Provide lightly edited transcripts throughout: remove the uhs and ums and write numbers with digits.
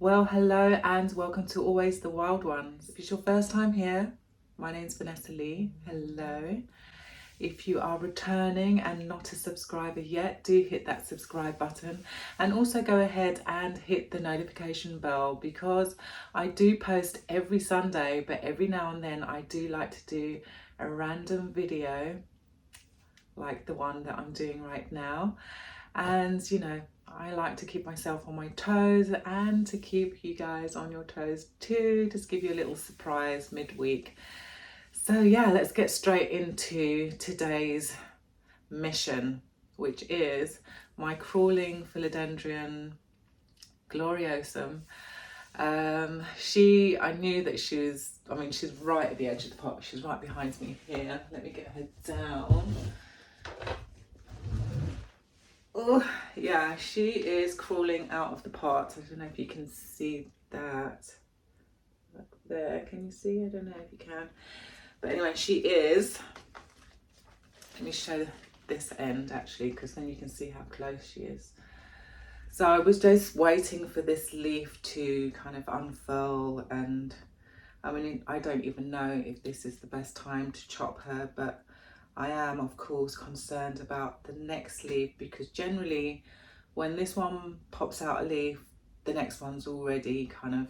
Well, hello and welcome to Always the Wild Ones. If it's your first time here, my name's Vanessa Lee. Hello. If you are returning and not a subscriber yet, do hit that subscribe button and also go ahead and hit the notification bell because I do post every Sunday, but every now and then I do like to do a random video like the one that I'm doing right now. And I like to keep myself on my toes and to keep you guys on your toes too, just give you a little surprise midweek. So yeah, let's get straight into today's mission, which is my crawling Philodendron Gloriosum. I knew that she's right at the edge of the pot. She's right behind me here. Let me get her down. Oh, yeah, she is crawling out of the pot. I don't know if you can see that. Up there, can you see? I don't know if you can. But anyway, she is. Let me show this end actually, because then you can see how close she is. So I was just waiting for this leaf to kind of unfurl, and I don't even know if this is the best time to chop her, but I am of course concerned about the next leaf because generally when this one pops out a leaf, the next one's already kind of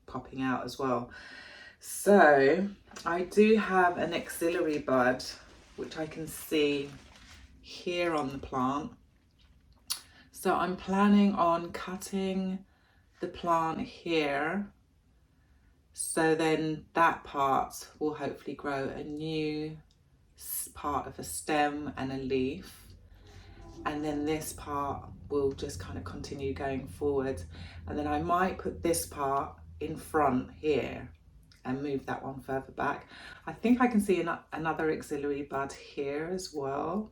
popping out as well. So I do have an axillary bud which I can see here on the plant. So I'm planning on cutting the plant here, so then that part will hopefully grow a new part of a stem and a leaf, and then this part will just kind of continue going forward, and then I might put this part in front here and move that one further back. I think I can see another axillary bud here as well.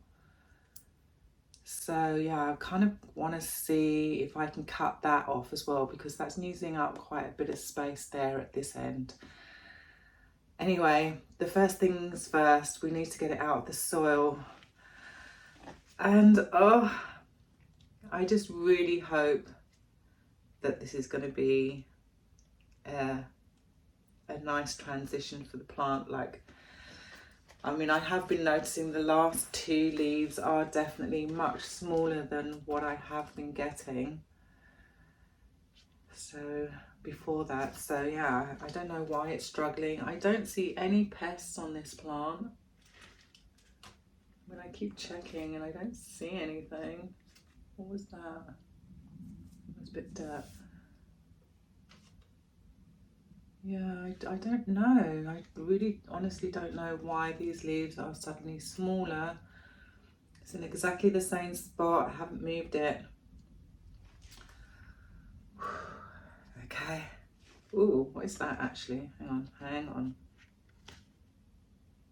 So yeah, I kind of want to see if I can cut that off as well because that's using up quite a bit of space there at this end. Anyway, the first things first, we need to get it out of the soil. And I just really hope that this is going to be a nice transition for the plant. I have been noticing the last two leaves are definitely much smaller than what I have been getting. So before that, so yeah, I don't know why it's struggling. I don't see any pests on this plant. I keep checking and I don't see anything. What was that? It was a bit dirt. Yeah, I don't know. I really honestly don't know why these leaves are suddenly smaller. It's in exactly the same spot. I haven't moved it. Okay. Ooh, what is that actually? Hang on.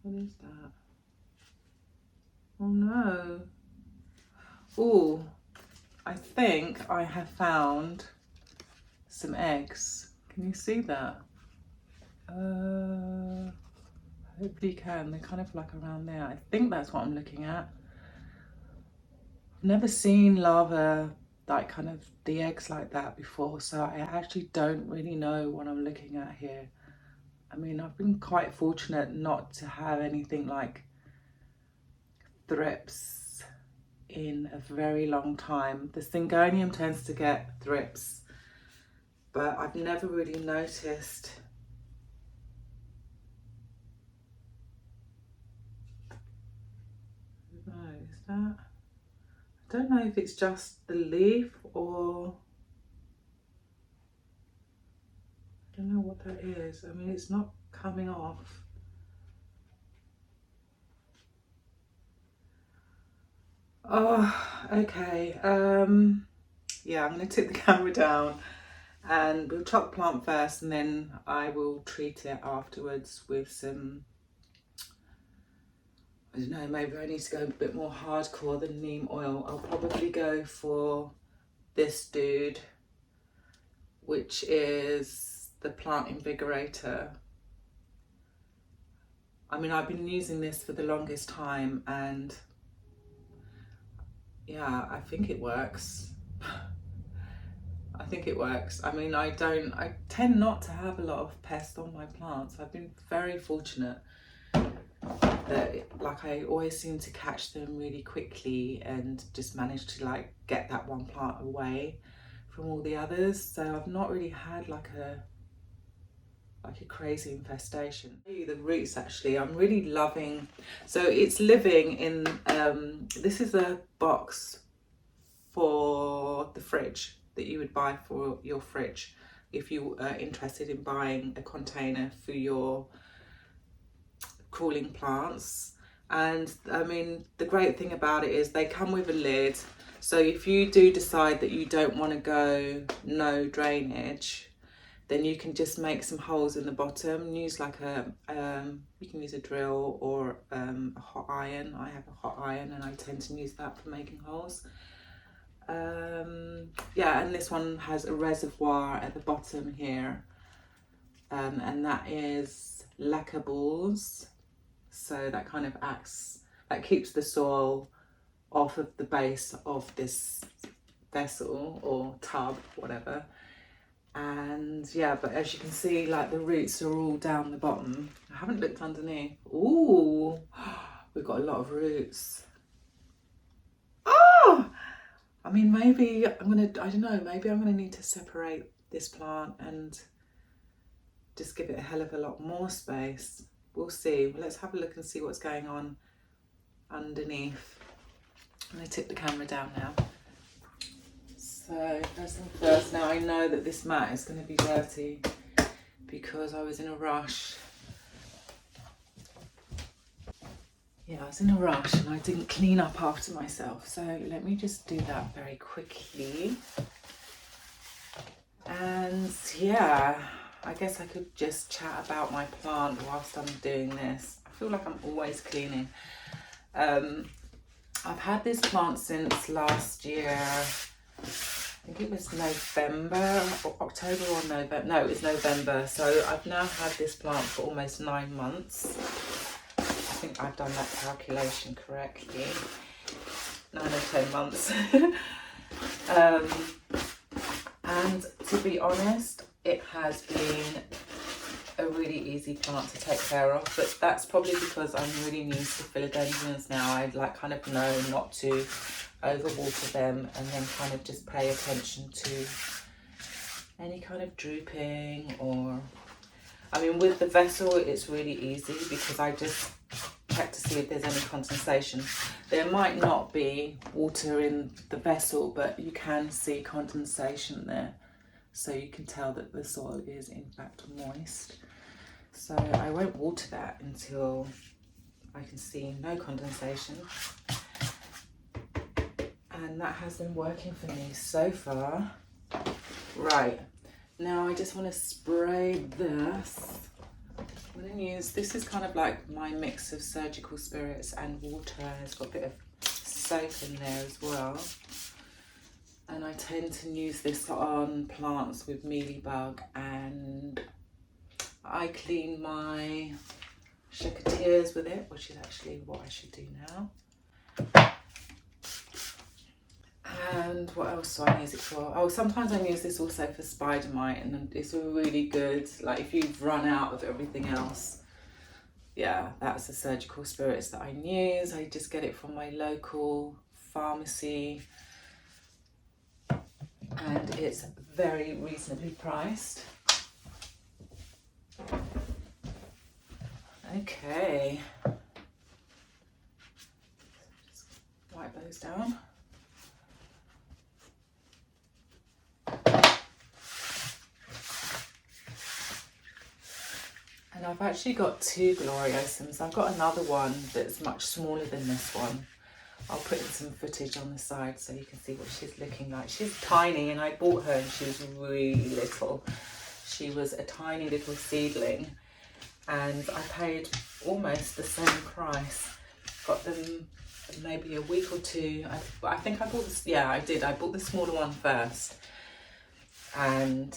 What is that? Oh no. Ooh, I think I have found some eggs. Can you see that? Hopefully you can. They're kind of like around there. I think that's what I'm looking at. I've never seen larvae, like kind of the eggs like that before, so I actually don't really know what I'm looking at here. I've been quite fortunate not to have anything like thrips in a very long time. The Syngonium tends to get thrips, but I've never really noticed. Is that? I don't know if it's just the leaf or I don't know what that is. It's not coming off. Oh, okay. Yeah, I'm going to tip the camera down and we'll chop the plant first and then I will treat it afterwards with some, I don't know, maybe I need to go a bit more hardcore than neem oil. I'll probably go for this dude, which is the Plant Invigorator. I've been using this for the longest time and yeah, I think it works. I think it works. I mean, I tend not to have a lot of pests on my plants. I've been very fortunate that like I always seem to catch them really quickly and just manage to like get that one plant away from all the others. So I've not really had like a crazy infestation. The roots actually, I'm really loving. So it's living in, this is a box for the fridge that you would buy for your fridge if you are interested in buying a container for your crawling plants. And I mean, the great thing about it is they come with a lid. So if you do decide that you don't want to go no drainage, then you can just make some holes in the bottom, use like you can use a drill or a hot iron. I have a hot iron and I tend to use that for making holes. Yeah, and this one has a reservoir at the bottom here, and that is lacquer balls. So that kind of that keeps the soil off of the base of this vessel or tub, whatever. And yeah, but as you can see, like the roots are all down the bottom. I haven't looked underneath. Ooh, we've got a lot of roots. Oh, I mean, maybe I don't know, maybe I'm gonna need to separate this plant and just give it a hell of a lot more space. We'll see. Well, let's have a look and see what's going on underneath. I'm gonna tip the camera down now. So first thing first, now I know that this mat is going to be dirty because I was in a rush. Yeah, I was in a rush and I didn't clean up after myself. So let me just do that very quickly. And yeah, I guess I could just chat about my plant whilst I'm doing this. I feel like I'm always cleaning. I've had this plant since last year. I think it was November or October or November. No, it was November. So I've now had this plant for almost 9 months. I think I've done that calculation correctly. 9 or 10 months. And to be honest, it has been a really easy plant to take care of, but that's probably because I'm really new to philodendrons now. I like kind of know not to overwater them and then kind of just pay attention to any kind of drooping or, I mean, with the vessel it's really easy because I just check to see if there's any condensation. There might not be water in the vessel, but you can see condensation there, so you can tell that the soil is in fact moist. So I won't water that until I can see no condensation. And that has been working for me so far. Right, now I just want to spray this. I'm going to use, this is kind of like my mix of surgical spirits and water. It's got a bit of soap in there as well. And I tend to use this on plants with mealybug, and I clean my secateurs with it, which is actually what I should do now. And what else do I use it for? Oh, sometimes I use this also for spider mite, and it's really good. Like if you've run out of everything else, yeah, that's the surgical spirits that I use. I just get it from my local pharmacy, and it's very reasonably priced. Okay, just wipe those down. And I've actually got 2 Gloriosums. I've got another one that's much smaller than this one. I'll put in some footage on the side so you can see what she's looking like. She's tiny, and I bought her and she was really little. She was a tiny little seedling, and I paid almost the same price. Got them maybe a week or 2. I think I bought this, yeah, I did. I bought the smaller one first. And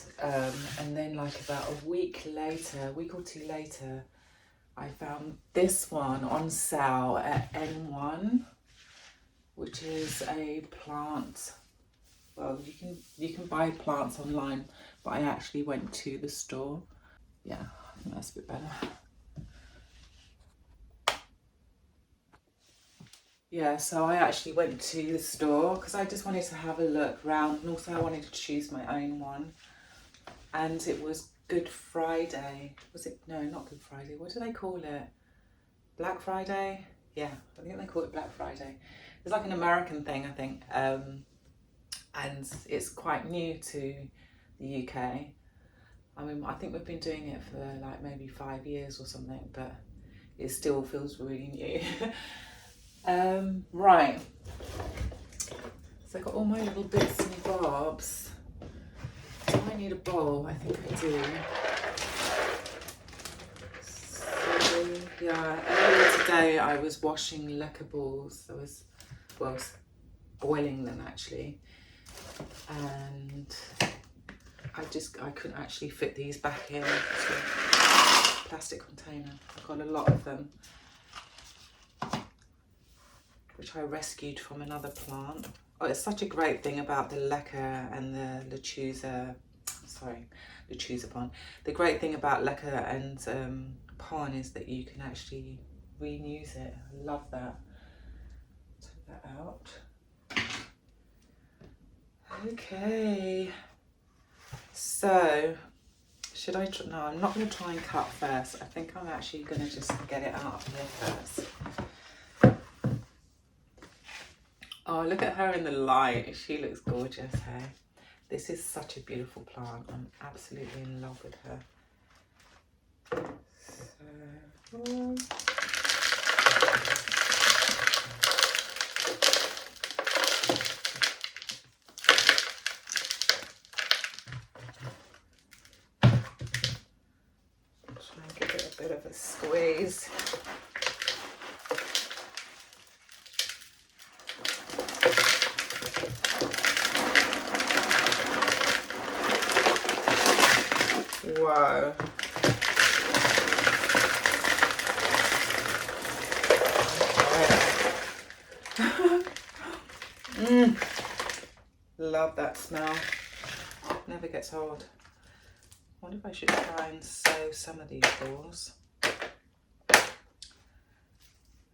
then like about a week or 2 later, I found this one on sale at N1, which is a plant well, you can buy plants online, but I actually went to the store. Yeah, I think that's a bit better. Yeah, so I actually went to the store because I just wanted to have a look round, and also I wanted to choose my own one. And it was Good Friday. Was it? No, not Good Friday. What do they call it? Black Friday? Yeah, I think they call it Black Friday. It's like an American thing, I think. And it's quite new to the UK. I mean, I think we've been doing it for like maybe 5 years or something, but it still feels really new. Right. So I got all my little bits and bobs. Do I need a bowl? I think I do. So, yeah, earlier today I was washing lacquer balls. I was, well, boiling them actually. And I couldn't actually fit these back in to a plastic container. I've got a lot of them, which I rescued from another plant. Oh, it's such a great thing about the lacquer and the lechuza pond. The great thing about lacquer and pond is that you can actually reuse it. I love that. Take that out. Okay. So, should I, no, I'm not going to try and cut first. I think I'm actually going to just get it out of here first. Oh, look at her in the light. She looks gorgeous, hey? This is such a beautiful plant. I'm absolutely in love with her. So, try and give it a bit of a squeeze. Whoa. Love that smell. Never gets old. I wonder if I should try and sew some of these balls.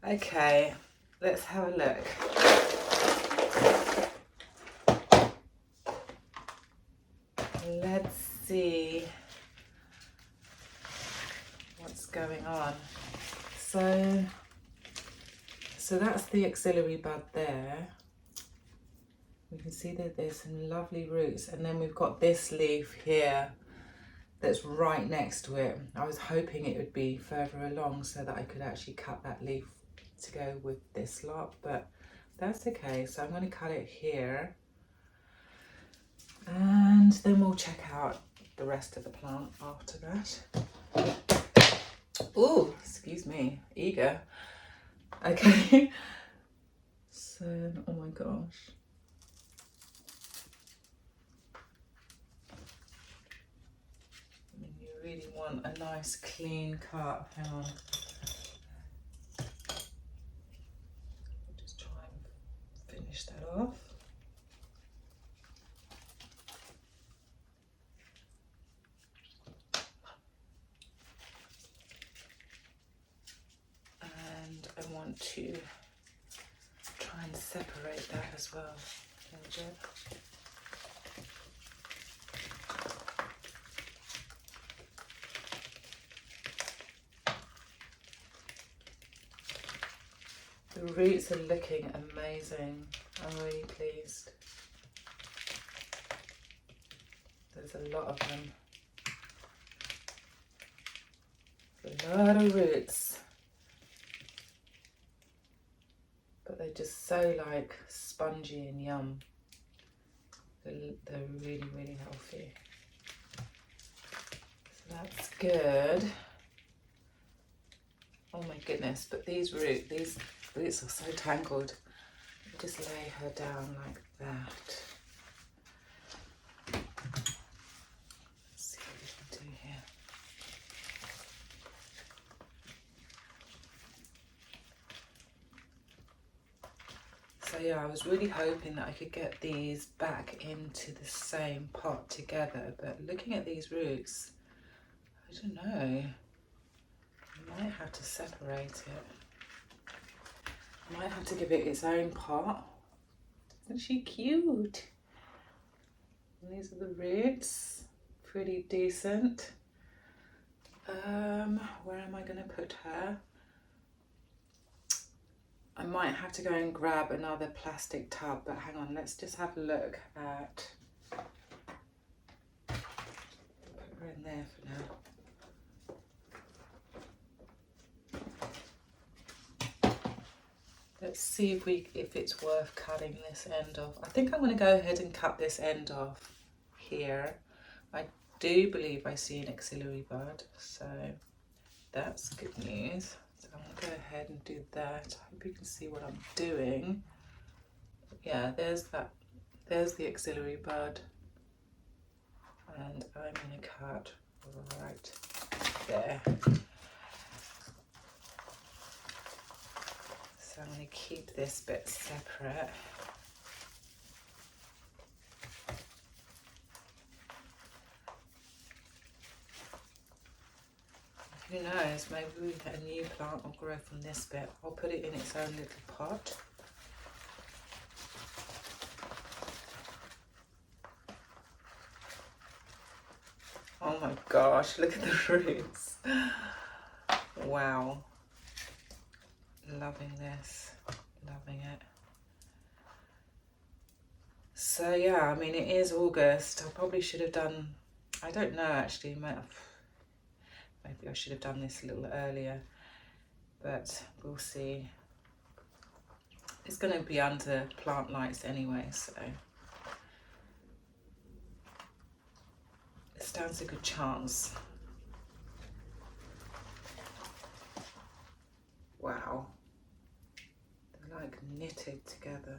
Okay, let's have a look. Let's see what's going on. So that's the auxiliary bud there. We can see that there's some lovely roots, and then we've got this leaf here that's right next to it. I was hoping it would be further along so that I could actually cut that leaf to go with this lot, but that's okay. So I'm going to cut it here, and then we'll check out the rest of the plant after that. Oh, excuse me, eager. Okay. So, oh my gosh. You really want a nice clean cut. Hang on. Just try and finish that off. And I want to try and separate that as well. There we go. The roots are looking amazing. I'm really pleased. There's a lot of them. A lot of roots. But they're just so like spongy and yum. They're really, really healthy. So that's good. Oh my goodness, but these roots are so tangled. Just lay her down like that. Let's see what we can do here. So So yeah, I was really hoping that I could get these back into the same pot together, but looking at these roots, I don't know, I might have to separate it. I might have to give it its own pot. Isn't she cute? And these are the roots, pretty decent. Where am I going to put her? I might have to go and grab another plastic tub, but hang on, let's just have a look at, put her in there for now. Let's see if it's worth cutting this end off. I think I'm going to go ahead and cut this end off here. I do believe I see an axillary bud, so that's good news. So I'm going to go ahead and do that. I hope you can see what I'm doing. Yeah, there's the axillary bud, and I'm going to cut right there. So I'm going to keep this bit separate. Who knows, maybe a new plant will grow from this bit. I'll put it in its own little pot. Oh my gosh, look at the roots. Wow. Loving this, loving it. So yeah, I mean, it is August. I probably should have done, I don't know actually, maybe I should have done this a little earlier, but we'll see. It's going to be under plant lights anyway, so it stands a good chance. Wow, they're like knitted together.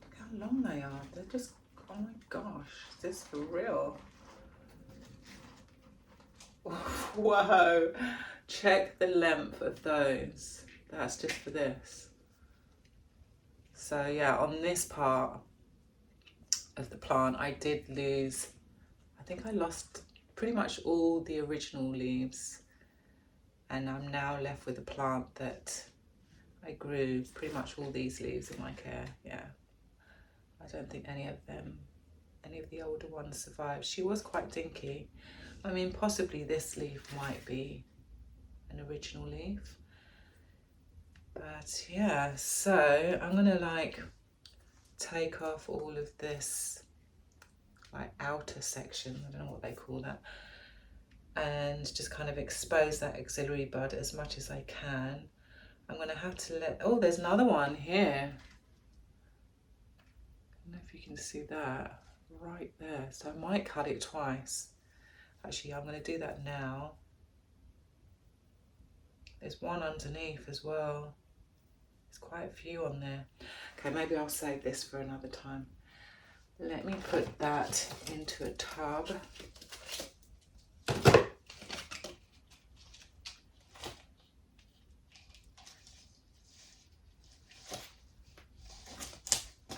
Look how long they are. They're just, oh my gosh, is this for real? Whoa, check the length of those. That's just for this. So yeah, on this part of the plant, I did lose, I think I lost pretty much all the original leaves, and I'm now left with a plant that I grew pretty much all these leaves in my care. Yeah, I don't think any of the older ones survived. She was quite dinky. I mean, possibly this leaf might be an original leaf, but yeah. So I'm gonna like take off all of this like outer section, I don't know what they call that, and just kind of expose that axillary bud as much as I can. I'm going to have to let, oh, there's another one here. I don't know if you can see that right there. So I might cut it twice. Actually, I'm going to do that now. There's one underneath as well. There's quite a few on there. Okay, maybe I'll save this for another time. Let me put that into a tub.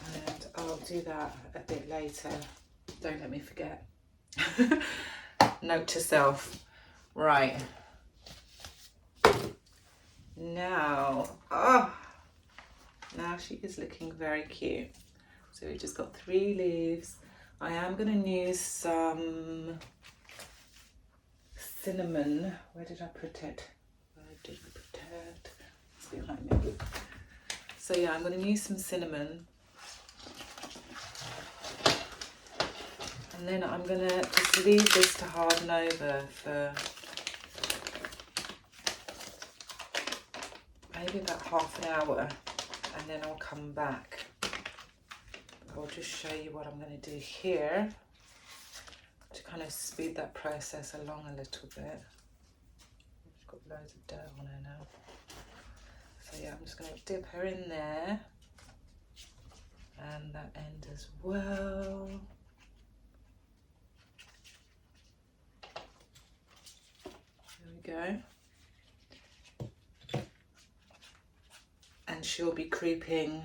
And I'll do that a bit later. Don't let me forget. Note to self. Right. Now, now she is looking very cute. So we've just got 3 leaves. I am going to use some cinnamon. Where did I put it? Where did I put it? It's behind me. So yeah, I'm going to use some cinnamon. And then I'm going to just leave this to harden over for maybe about half an hour. And then I'll come back. I'll just show you what I'm going to do here to kind of speed that process along a little bit. I've got loads of dirt on her now. So yeah, I'm just going to dip her in there and that end as well. There we go. she'll be creeping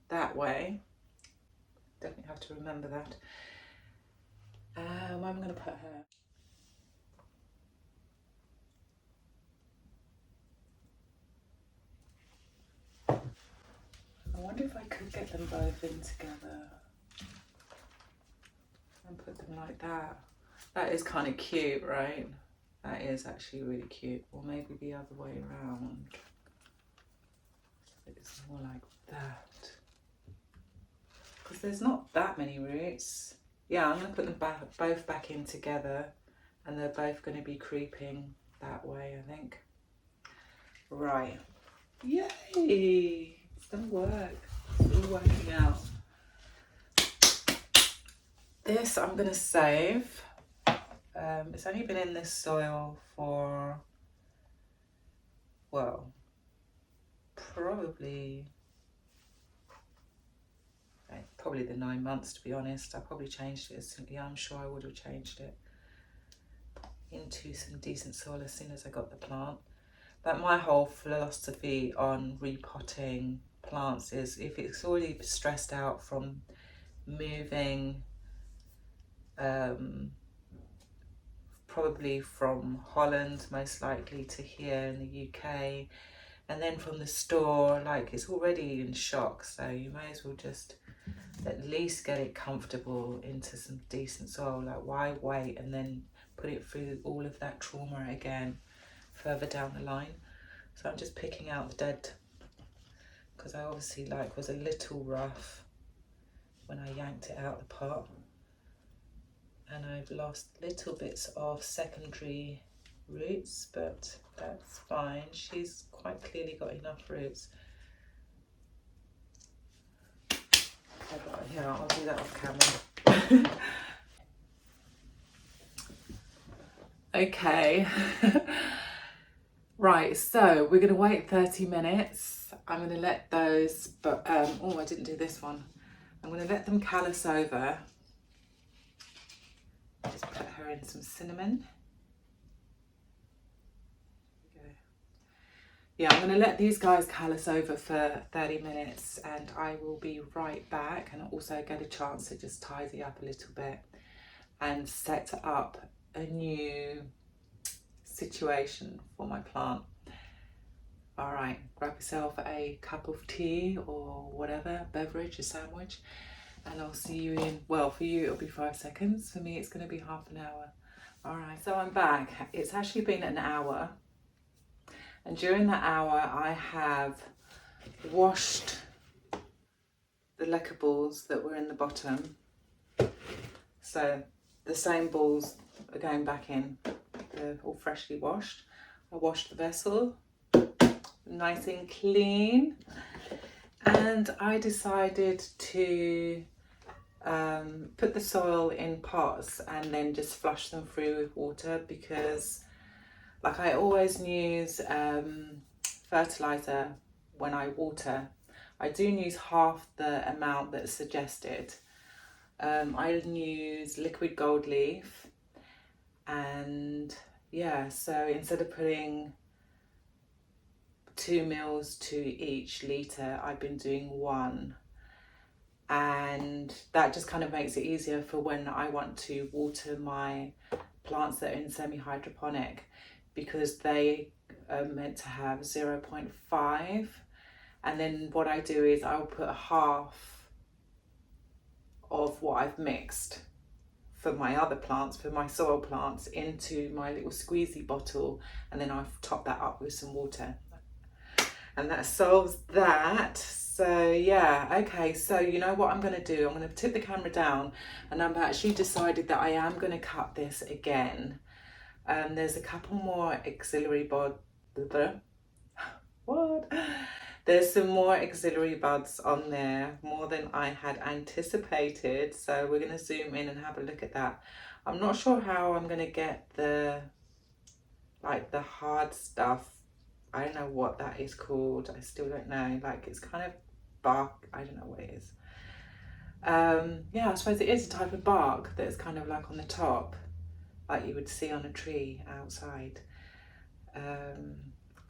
that way. Definitely have to remember that. Where am I going to put her? I wonder if I could get them both in together and put them like that. That is kind of cute, right? That is actually really cute. Or maybe the other way around. So it's more like that. Because there's not that many roots. Yeah, I'm going to put them both back in together, and they're both going to be creeping that way, I think. Right. Yay! It's going to work. It's all working out. This I'm going to save. It's only been in this soil for, well, probably the 9 months, to be honest. I probably changed it as simply, I'm sure I would have changed it into some decent soil as soon as I got the plant. But my whole philosophy on repotting plants is, if it's already stressed out from moving, probably from Holland most likely to here in the UK, and then from the store, like, it's already in shock, so you may as well just at least get it comfortable into some decent soil. Like, why wait and then put it through all of that trauma again further down the line? So I'm just picking out the dead, because I obviously was a little rough when I yanked it out the pot, and I've lost little bits of secondary roots, but that's fine. She's quite clearly got enough roots. Yeah, I'll do that off camera. Okay. Right, so we're going to wait 30 minutes. I'm going to let those, but oh, I didn't do this one. I'm going to let them callus over. Just put her in some cinnamon. Yeah, I'm going to let these guys callus over for 30 minutes, and I will be right back, and also get a chance to just tidy up a little bit and set up a new situation for my plant. All right, grab yourself a cup of tea or whatever, beverage, a sandwich, and I'll see you in, well, for you it'll be 5 seconds. For me it's going to be half an hour. All right, so I'm back. It's actually been an hour. And during that hour, I have washed the lacquer balls that were in the bottom. So the same balls are going back in. They're all freshly washed. I washed the vessel, nice and clean. And I decided to put the soil in pots and then just flush them through with water, because like I always use fertilizer when I water. I do use half the amount that's suggested. I use liquid gold leaf, and yeah, so instead of putting 2 mils to each litre, I've been doing 1. And that just kind of makes it easier for when I want to water my plants that are in semi-hydroponic, because they are meant to have 0.5, and then what I do is I'll put half of what I've mixed for my other plants, for my soil plants, into my little squeezy bottle, and then I've topped that up with some water, and that solves that. So yeah, okay, so you know what I'm going to do? I'm going to tip the camera down, and I've actually decided that I am going to cut this again. There's a couple more auxiliary There's some more auxiliary buds on there, more than I had anticipated. So we're going to zoom in and have a look at that. I'm not sure how I'm going to get the hard stuff. I don't know what that is called. I still don't know. Like, it's kind of bark. I don't know what it is. Yeah, I suppose it is a type of bark that's kind of like on the top, like you would see on a tree outside.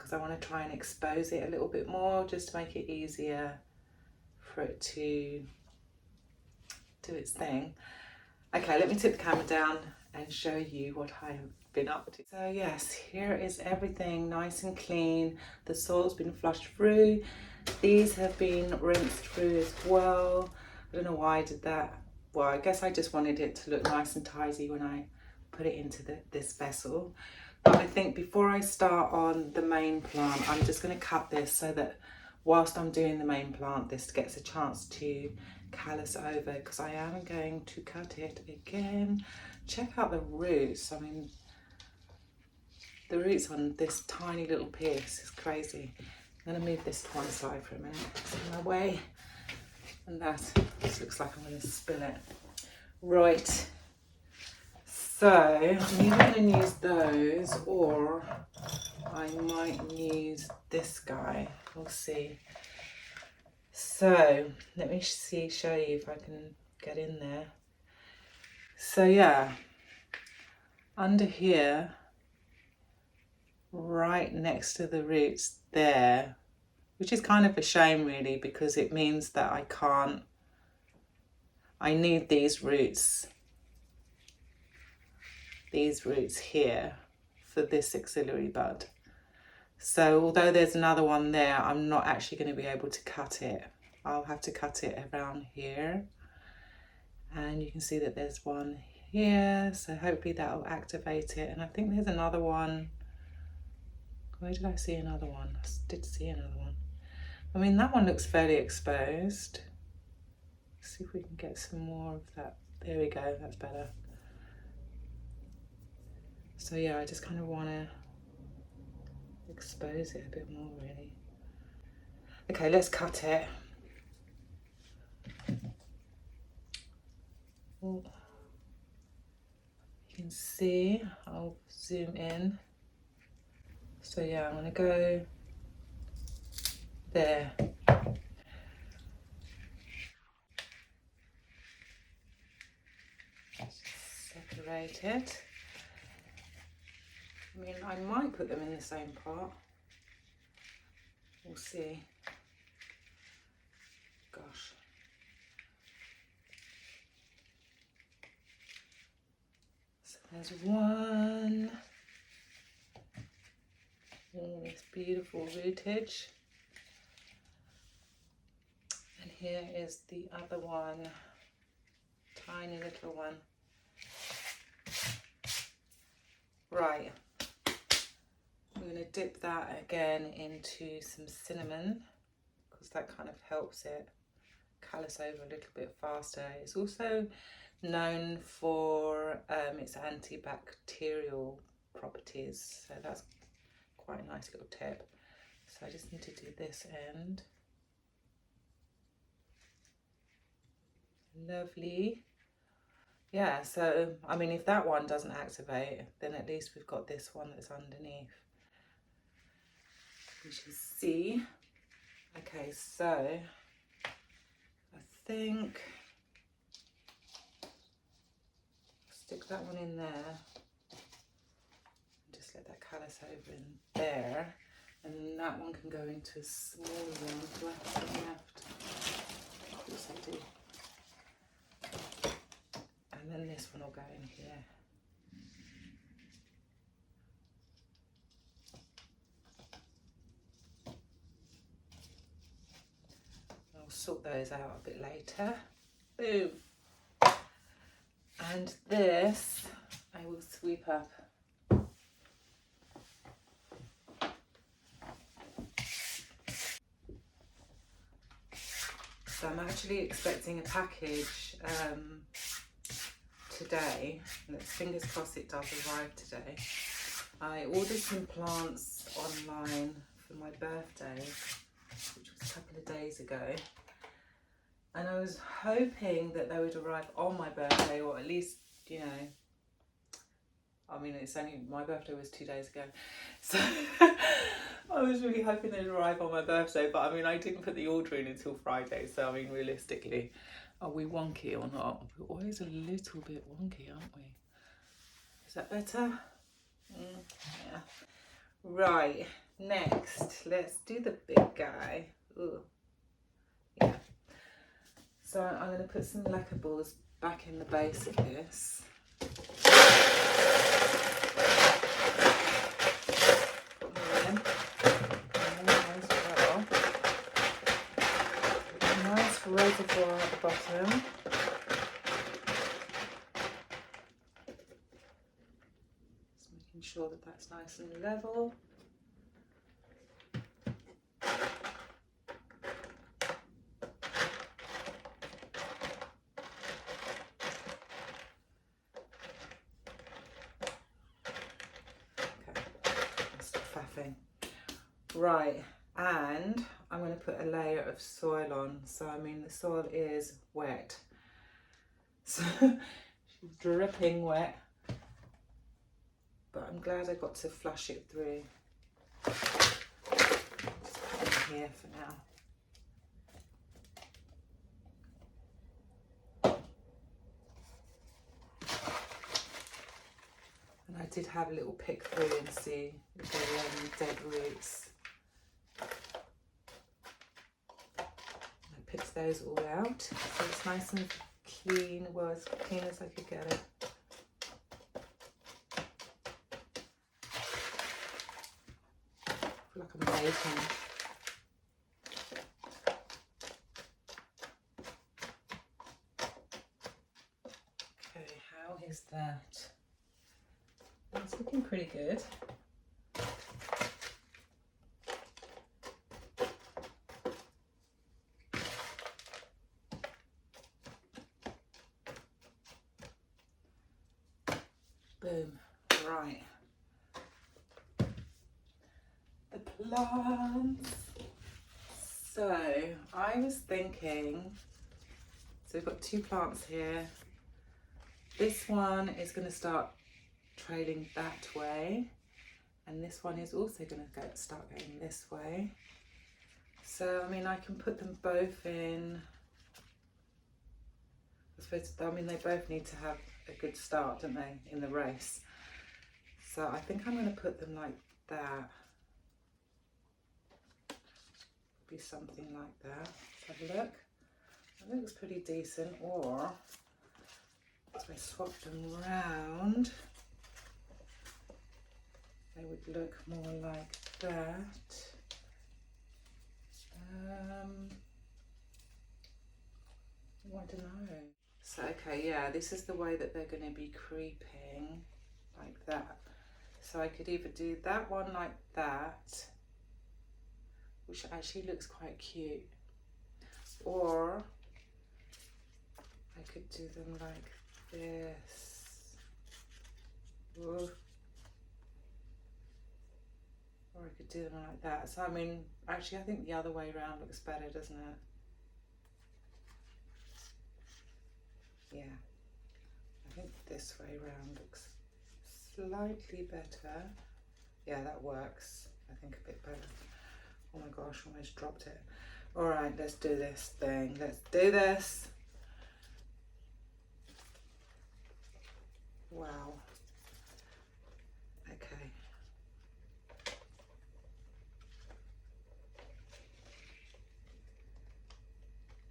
because I want to try and expose it a little bit more, just to make it easier for it to do its thing. Okay, let me tip the camera down and show you what I have been up to. So yes, here is everything nice and clean. The soil's been flushed through. These have been rinsed through as well. I don't know why I did that. Well, I guess I just wanted it to look nice and tidy when I put it into this vessel. But I think before I start on the main plant, I'm just going to cut this so that whilst I'm doing the main plant, this gets a chance to callus over, because I am going to cut it again. Check out the roots. I mean, the roots on this tiny little piece is crazy. I'm going to move this to one side for a minute. It's in my way. And that just looks like I'm going to spill it. Right. So I'm either going to use those, or I might use this guy. We'll see. So let me show you if I can get in there. So yeah, under here, right next to the roots there, which is kind of a shame really, because it means that I need these roots here for this axillary bud. So although there's another one there, I'm not actually going to be able to cut it. I'll have to cut it around here. And you can see that there's one here, so hopefully that'll activate it. And I think there's another one. Where did I see another one? I did see another one. I mean, that one looks fairly exposed. Let's see if we can get some more of that. There we go, that's better. So yeah, I just kind of want to expose it a bit more really. Okay, let's cut it. You can see, I'll zoom in. So yeah, I'm going to go there. Separate it. I mean, I might put them in the same pot. We'll see. Gosh. So there's one. All this beautiful rootage. And here is the other one. Tiny little one. Right. I'm going to dip that again into some cinnamon, because that kind of helps it callus over a little bit faster. It's also known for its antibacterial properties, so that's quite a nice little tip. So I just need to do this end. Lovely. Yeah, so I mean, if that one doesn't activate, then at least we've got this one that's underneath. You should see. Okay, so I think stick that one in there. Just let that callus over in there. And then that one can go into a smaller one. Do I have some left? Of course I do. And then this one will go in here. I'll sort those out a bit later. Boom. And this I will sweep up. So I'm actually expecting a package today. Fingers crossed it does arrive today. I ordered some plants online for my birthday, which was a couple of days ago. And I was hoping that they would arrive on my birthday, or at least, you know, I mean, it's only, my birthday was 2 days ago. So I was really hoping they'd arrive on my birthday, but I mean, I didn't put the order in until Friday. So, I mean, realistically, are we wonky or not? We're always a little bit wonky, aren't we? Is that better? Yeah. Right, next, let's do the big guy. Ooh, yeah. So I'm going to put some lacquer balls back in the base of this. Put them in. And then as well. A nice reservoir at the bottom. Just making sure that that's nice and level. Right, and I'm going to put a layer of soil on. So I mean the soil is wet, so she's dripping wet, but I'm glad I got to flush it through. Just put it in here for now. And I did have a little pick through and see if there were any dead roots. I picked those all out, so it's nice and clean, well as clean as I could get it. I feel like I'm baking. Okay, how is that? It's looking pretty good. Boom. Right. The plants. So I was thinking, so we've got two plants here. This one is going to start trailing that way, and this one is also going to start going this way. So I mean I can put them both in. I mean they both need to have a good start, don't they, in the race. So I think I'm going to put them like that. Be something like that. Let's have a look. That looks pretty decent. Or if I swap them round, they would look more like that. I don't know. So okay, yeah, this is the way that they're going to be creeping, like that. So I could either do that one like that, which actually looks quite cute, or I could do them like this. Ooh. Or I could do them like that. So I mean, actually I think the other way around looks better, doesn't it? Yeah, I think this way around looks slightly better. Yeah, that works. I think a bit better. Oh my gosh, almost dropped it. All right, let's do this thing. Let's do this. Wow. Okay.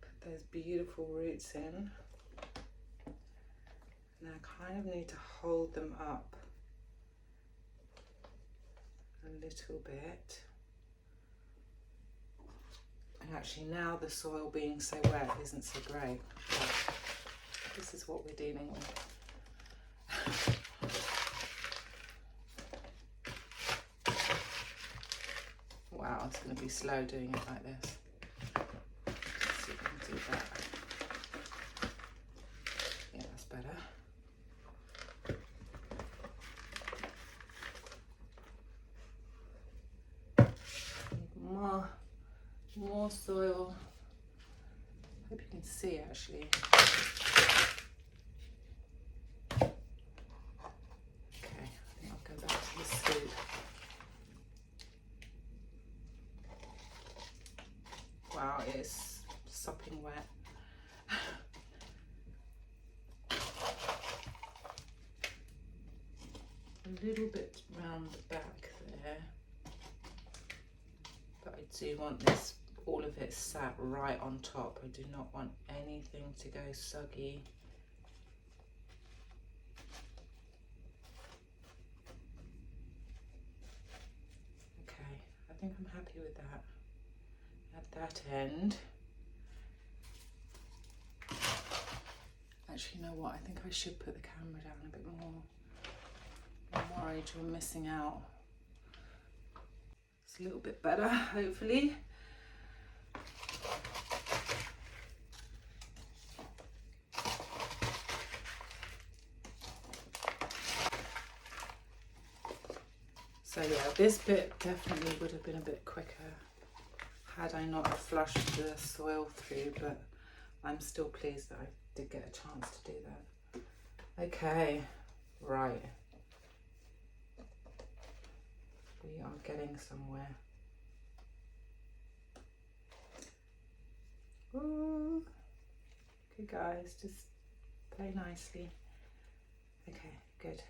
Put those beautiful roots in. And I kind of need to hold them up a little bit. And actually now the soil being so wet isn't so great. But this is what we're dealing with. Wow, it's going to be slow doing it like this. Let's see if we can do that. Yeah, that's better. More soil. Hope you can see actually. Okay, I think I'll go back to the scoop. Wow, it's sopping wet. A little bit round the back there. do want this, all of it sat right on top. I do not want anything to go soggy. Okay, I think I'm happy with that. At that end, actually, you know what? I think I should put the camera down a bit more. I'm worried you're missing out. It's a little bit better, hopefully. So yeah, this bit definitely would have been a bit quicker had I not flushed the soil through, but I'm still pleased that I did get a chance to do that. Okay, right. We are getting somewhere. Ooh. Okay guys, just play nicely. Okay, good.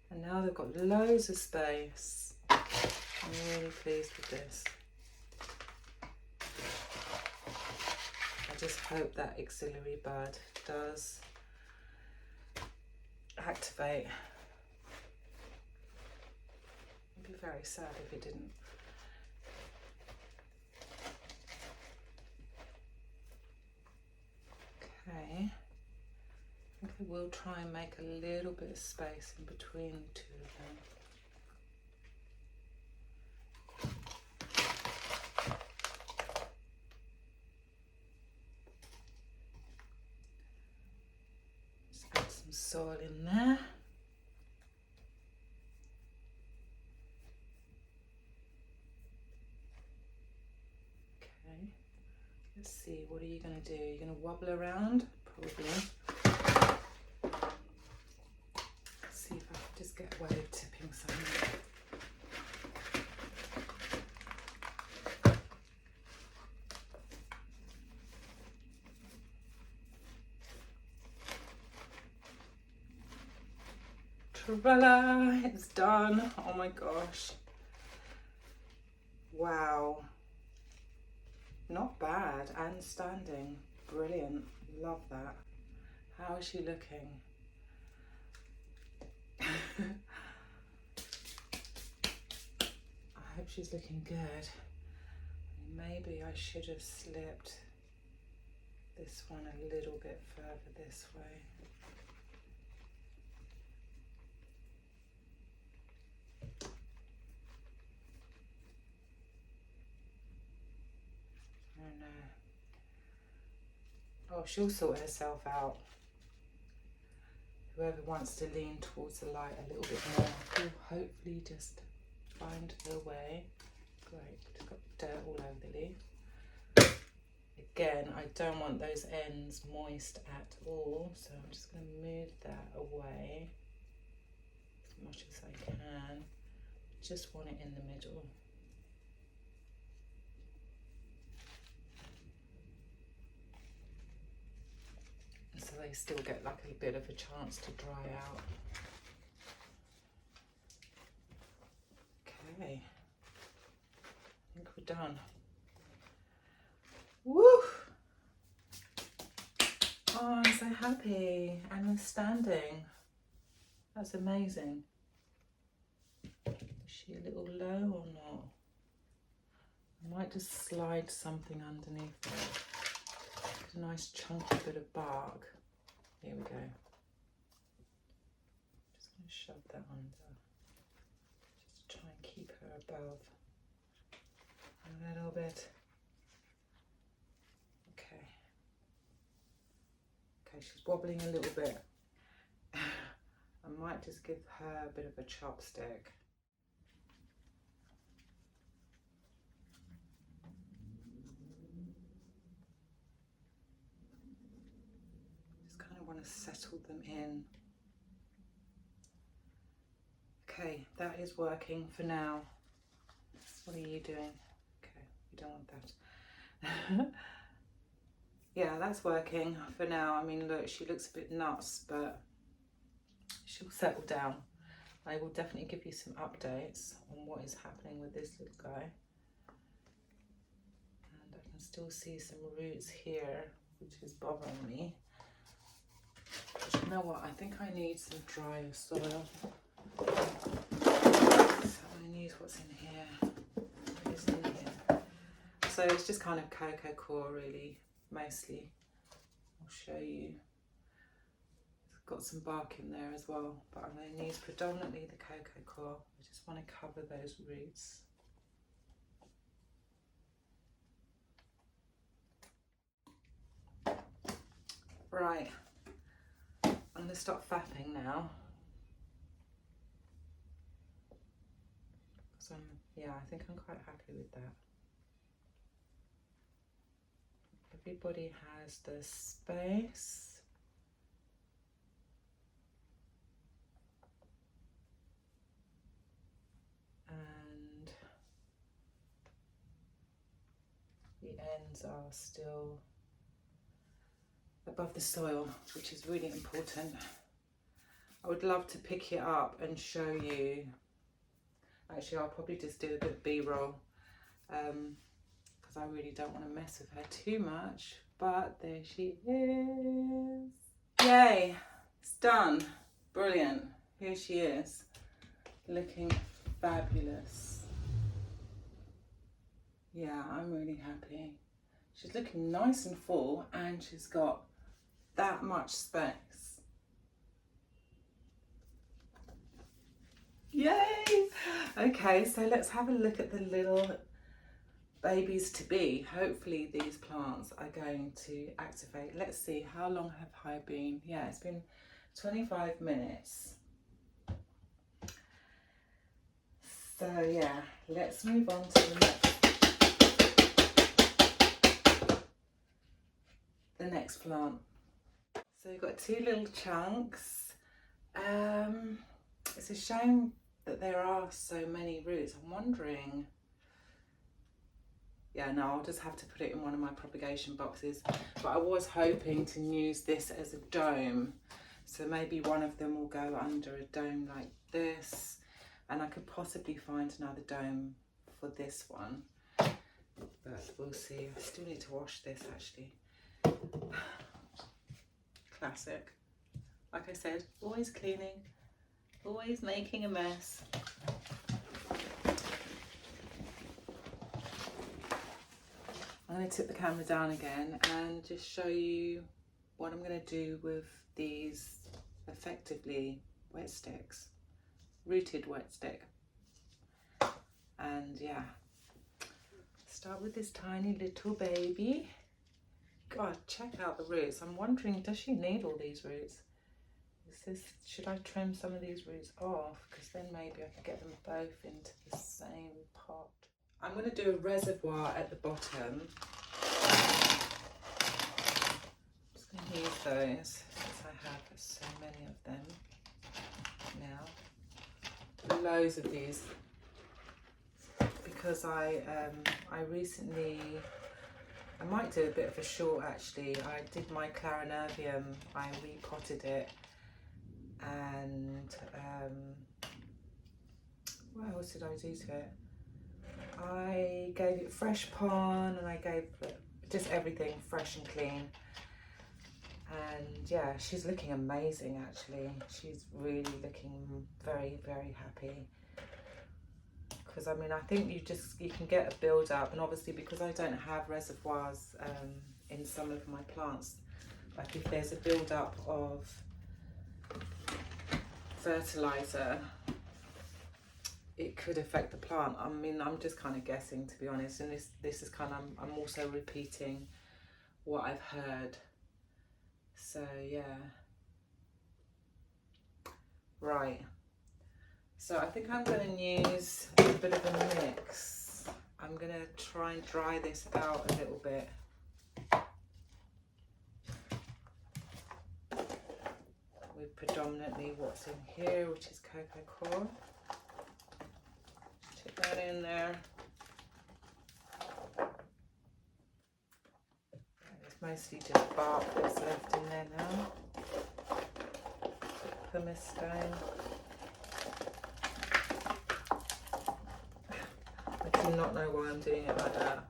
And now they've got loads of space. I'm really pleased with this. I just hope that auxiliary bud does activate. I'd be very sad if it didn't. Okay. I think I will try and make a little bit of space in between the two of them. Just add some soil in there. Okay, let's see, what are you going to do? You're going to wobble around? Probably. Let's see if I can just get away with tipping something. Voila, it's done. Oh my gosh. Wow. Not bad and standing. Brilliant. Love that. How is she looking? I hope she's looking good. Maybe I should have slipped this one a little bit further this way. Oh no. Oh, she'll sort herself out. Whoever wants to lean towards the light a little bit more will hopefully just find their way. Great, just got dirt all over the leaf. Again, I don't want those ends moist at all, so I'm just going to move that away as much as I can. Just want it in the middle. So they still get like a bit of a chance to dry out. Okay, I think we're done. Woo! Oh, I'm so happy. And the standing. That's amazing. Is she a little low or not? I might just slide something underneath there. It's a nice chunky bit of bark. Here we go. Just going to shove that under. Just to try and keep her above a little bit. Okay. Okay, she's wobbling a little bit. I might just give her a bit of a chopstick. Just kind of want to settle them in. Okay, that is working for now. What are you doing? Okay, you don't want that. yeah, that's working for now. I mean, look, she looks a bit nuts, but she'll settle down. I will definitely give you some updates on what is happening with this little guy. And I can still see some roots here, which is bothering me. But you know what? I think I need some drier soil. So I'm going to use what's in here. What is in here? So it's just kind of cocoa coir, really, mostly. I'll show you. It's got some bark in there as well, but I'm going to use predominantly the cocoa coir. I just want to cover those roots. Right, I'm going to stop fapping now. So yeah, I think I'm quite happy with that. Everybody has the space. And the ends are still above the soil, which is really important. I would love to pick it up and show you. Actually, I'll probably just do a bit of B-roll because I really don't want to mess with her too much. But there she is. Yay, it's done. Brilliant. Here she is, looking fabulous. Yeah, I'm really happy. She's looking nice and full and she's got that much space. Yay! Okay, so let's have a look at the little babies to be. Hopefully these plants are going to activate. Let's see, how long have I been? Yeah, it's been 25 minutes. So yeah, let's move on to the next plant. So you've got two little chunks. It's a shame that there are so many roots. I'm wondering, yeah, no, I'll just have to put it in one of my propagation boxes. But I was hoping to use this as a dome. So maybe one of them will go under a dome like this. And I could possibly find another dome for this one. But we'll see. I still need to wash this actually. Classic. Like I said, always cleaning, always making a mess. I'm going to tip the camera down again and just show you what I'm going to do with these effectively wet sticks, rooted wet stick. And yeah, start with this tiny little baby. God, check out the roots. I'm wondering, does she need all these roots? Should I trim some of these roots off? Because then maybe I can get them both into the same pot. I'm going to do a reservoir at the bottom. I'm just going to use those since I have so many of them now. Loads of these. Because I recently, I might do a bit of a short actually. I did my clarinervium, I repotted it, and what else did I do to it? I gave it fresh pon and I gave just everything fresh and clean. And yeah, she's looking amazing actually. She's really looking very, very happy. Because I mean, I think you can get a build up, and obviously because I don't have reservoirs in some of my plants, like if there's a build up of fertilizer, it could affect the plant. I mean, I'm just kind of guessing, to be honest, and this is kind of, I'm also repeating what I've heard. So yeah, right. So I think I'm going to use a bit of a mix. I'm going to try and dry this out a little bit. With predominantly what's in here, which is cocoa coir. Put that in there. There's mostly just bark that's left in there now. Pumice stone. I do not know why I'm doing it like that.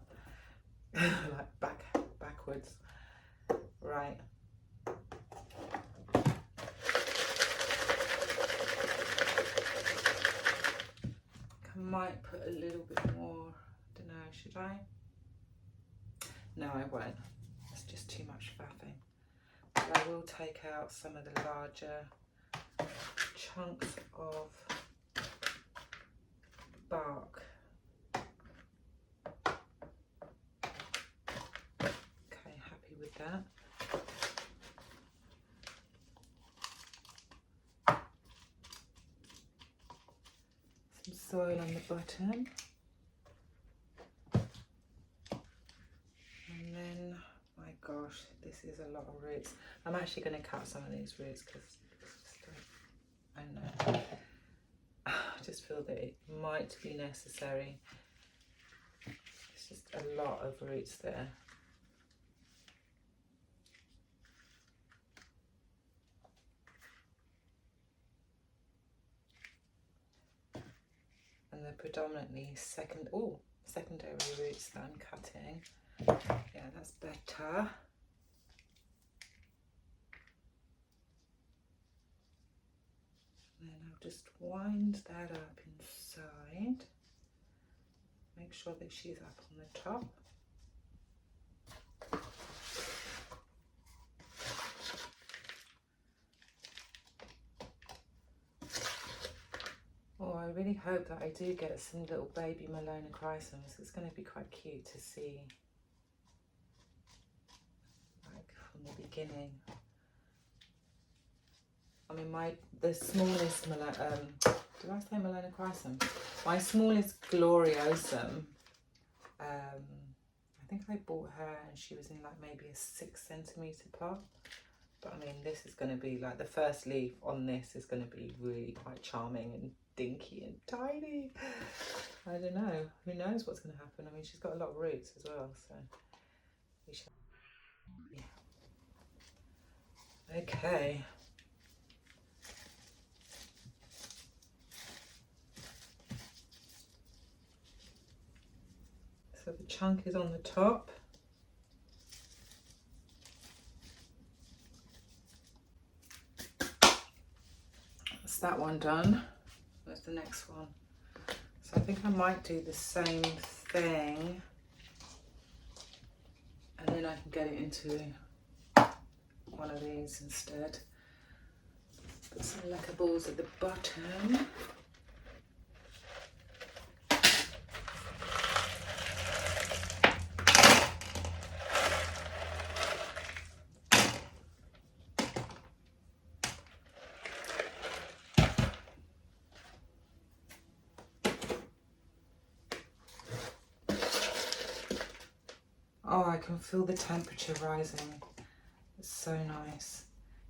Like backwards. Right. I might put a little bit more, I don't know, should I? No, I won't. It's just too much faffing. But I will take out some of the larger chunks of bark. Okay, happy with that. Some soil on the bottom. And then, my gosh, this is a lot of roots. I'm actually going to cut some of these roots because I know. I just feel that it might be necessary. It's just a lot of roots there. And they're predominantly secondary roots that I'm cutting. Yeah, that's better. Then I'll just wind that up inside. Make sure that she's up on the top. Oh, I really hope that I do get some little baby Melanochrysoms. It's going to be quite cute to see, like, from the beginning. I mean, the smallest did I say Melanochrysom? My smallest Gloriosum, I think I bought her and she was in like maybe a 6 centimetre pot. But I mean, this is going to be like, the first leaf on this is going to be really quite charming and dinky and tiny. I don't know. Who knows what's going to happen? I mean, she's got a lot of roots as well, so we shall. Yeah. Okay. So the chunk is on the top. That's that one done. Where's the next one? So I think I might do the same thing, and then I can get it into one of these instead. Put some lacquer balls at the bottom. Oh, I can feel the temperature rising. It's so nice.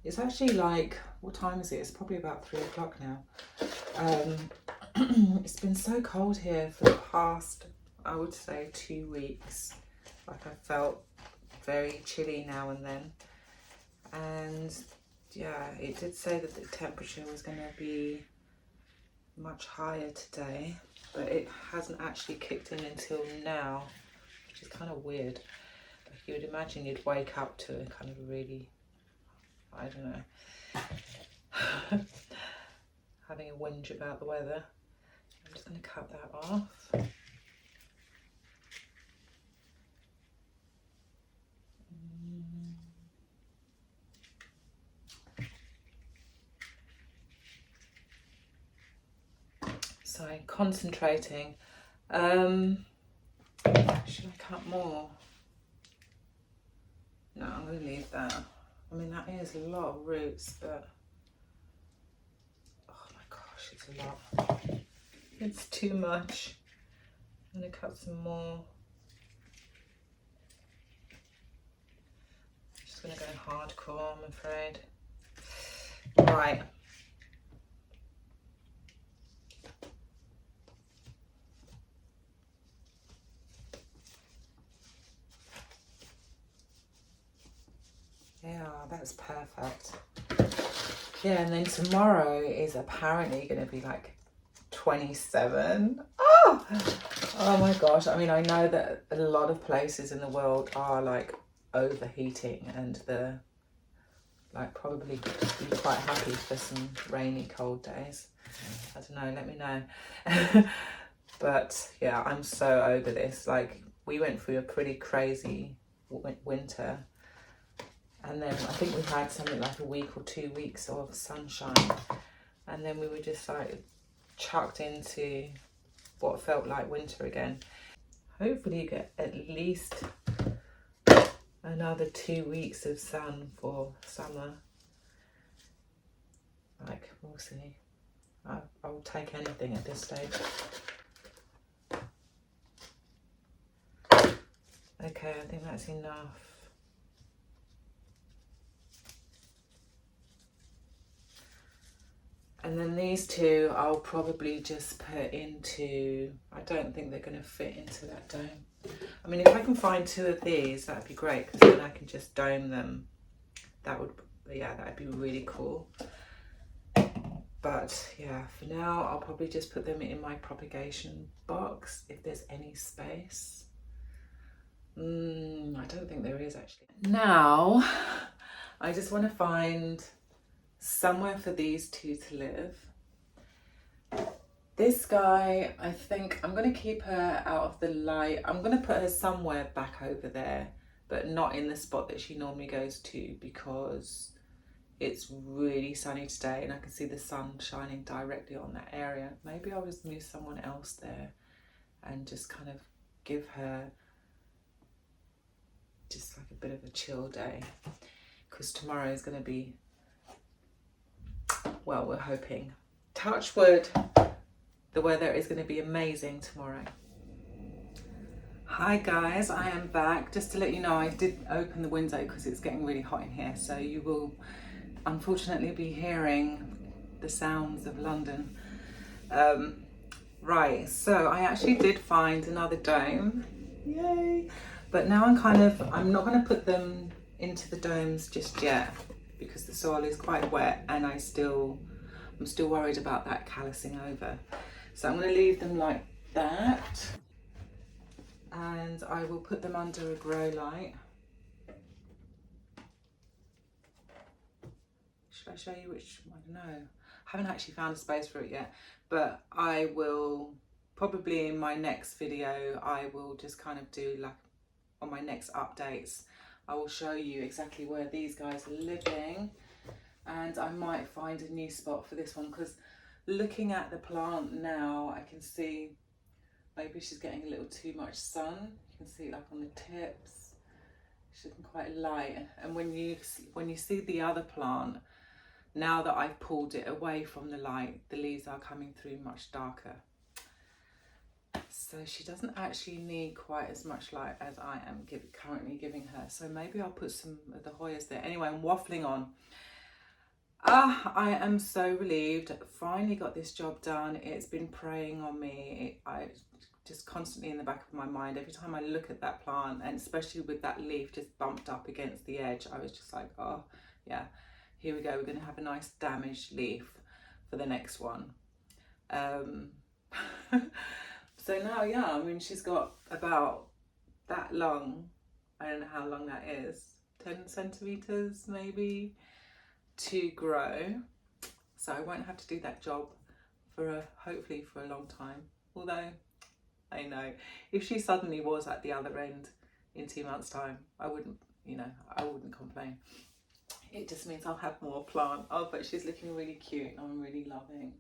It's actually like, what time is it? It's probably about 3 o'clock now. It's been so cold here for the past, I would say, 2 weeks. Like, I felt very chilly now and then. And yeah, it did say that the temperature was going to be much higher today, but it hasn't actually kicked in until now, which is kind of weird. Like, you would imagine you'd wake up to a kind of really, I don't know, having a whinge about the weather. I'm just going to cut that off. So concentrating. Should I cut more? No, I'm going to leave that. I mean, that is a lot of roots, but oh my gosh, it's a lot. It's too much. I'm going to cut some more. Just going to go hardcore, I'm afraid. Right. that's perfect. Yeah, and then tomorrow is apparently going to be like 27. Oh my gosh. I mean, I know that a lot of places in the world are like overheating, and they're like probably be quite happy for some rainy, cold days. I don't know, let me know. But yeah, I'm so over this. Like, we went through a pretty crazy winter, and then I think we had something like a week or 2 weeks of sunshine, and then we were just like chucked into what felt like winter again. Hopefully you get at least another 2 weeks of sun for summer. Like, we'll see. I'll take anything at this stage. Okay, I think that's enough. And then these two I'll probably just put into, I don't think they're going to fit into that dome. I mean, if I can find 2 of these, that'd be great, because then I can just dome them. That would, yeah, that'd be really cool. But yeah, for now, I'll probably just put them in my propagation box if there's any space. I don't think there is actually. Now, I just want to find somewhere for these 2 to live. This guy, I think I'm going to keep her out of the light. I'm going to put her somewhere back over there, but not in the spot that she normally goes to, because it's really sunny today and I can see the sun shining directly on that area. Maybe I'll just move someone else there and just kind of give her just like a bit of a chill day, because tomorrow is going to be, well, we're hoping, touch wood, the weather is going to be amazing tomorrow. Hi guys, I am back. Just to let you know, I did open the window because it's getting really hot in here, so you will unfortunately be hearing the sounds of London. Right, so I actually did find another dome, yay! But now I'm not going to put them into the domes just yet, because the soil is quite wet and I'm still worried about that callousing over. So I'm going to leave them like that, and I will put them under a grow light. Should I show you which? I don't know. I haven't actually found a space for it yet, but I will probably in my next video, I will just kind of do like on my next updates, I will show you exactly where these guys are living, and I might find a new spot for this one, because looking at the plant now, I can see maybe she's getting a little too much sun. You can see like on the tips, she's looking quite light. And when you see the other plant, now that I've pulled it away from the light, the leaves are coming through much darker. So she doesn't actually need quite as much light as I am currently giving her. So maybe I'll put some of the Hoyas there. Anyway, I'm waffling on. I am so relieved. Finally got this job done. It's been preying on me. I just constantly in the back of my mind. Every time I look at that plant, and especially with that leaf just bumped up against the edge, I was just like, oh yeah, here we go. We're going to have a nice damaged leaf for the next one. So now, yeah, I mean, she's got about that long, I don't know how long that is, 10 centimeters maybe, to grow. So I won't have to do that job for hopefully for a long time. Although, I know, if she suddenly was at the other end in 2 months' time, I wouldn't complain. It just means I'll have more plant. Oh, but she's looking really cute. I'm really loving.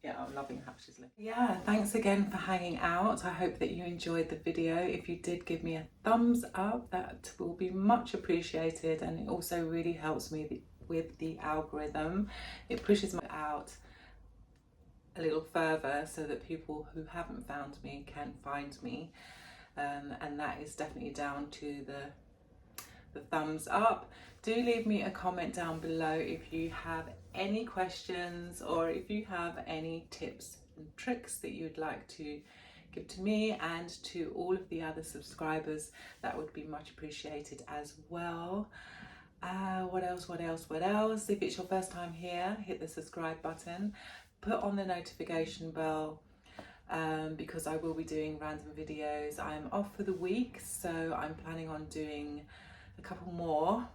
Yeah, I'm loving how she's looking. Yeah, thanks again for hanging out. I hope that you enjoyed the video. If you did, give me a thumbs up. That will be much appreciated, and it also really helps me with the algorithm. It pushes me out a little further so that people who haven't found me can find me, and that is definitely down to the thumbs up. Do leave me a comment down below if you have any questions, or if you have any tips and tricks that you'd like to give to me and to all of the other subscribers. That would be much appreciated as well. What else? If it's your first time here, hit the subscribe button, put on the notification bell, because I will be doing random videos. I'm off for the week, so I'm planning on doing a couple more.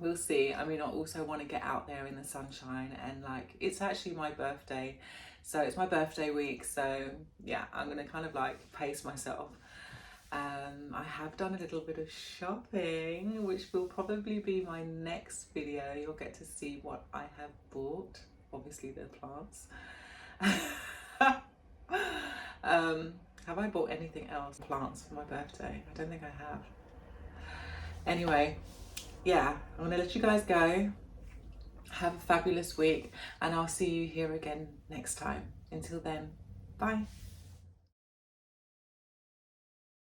We'll see. I mean, I also want to get out there in the sunshine, and like, it's actually my birthday, so it's my birthday week, so yeah, I'm gonna kind of like pace myself. I have done a little bit of shopping, which will probably be my next video. You'll get to see what I have bought, obviously the plants. Have I bought anything else? Plants for my birthday? I don't think I have. Anyway, yeah, I'm gonna let you guys go. Have a fabulous week, and I'll see you here again next time. Until then, bye.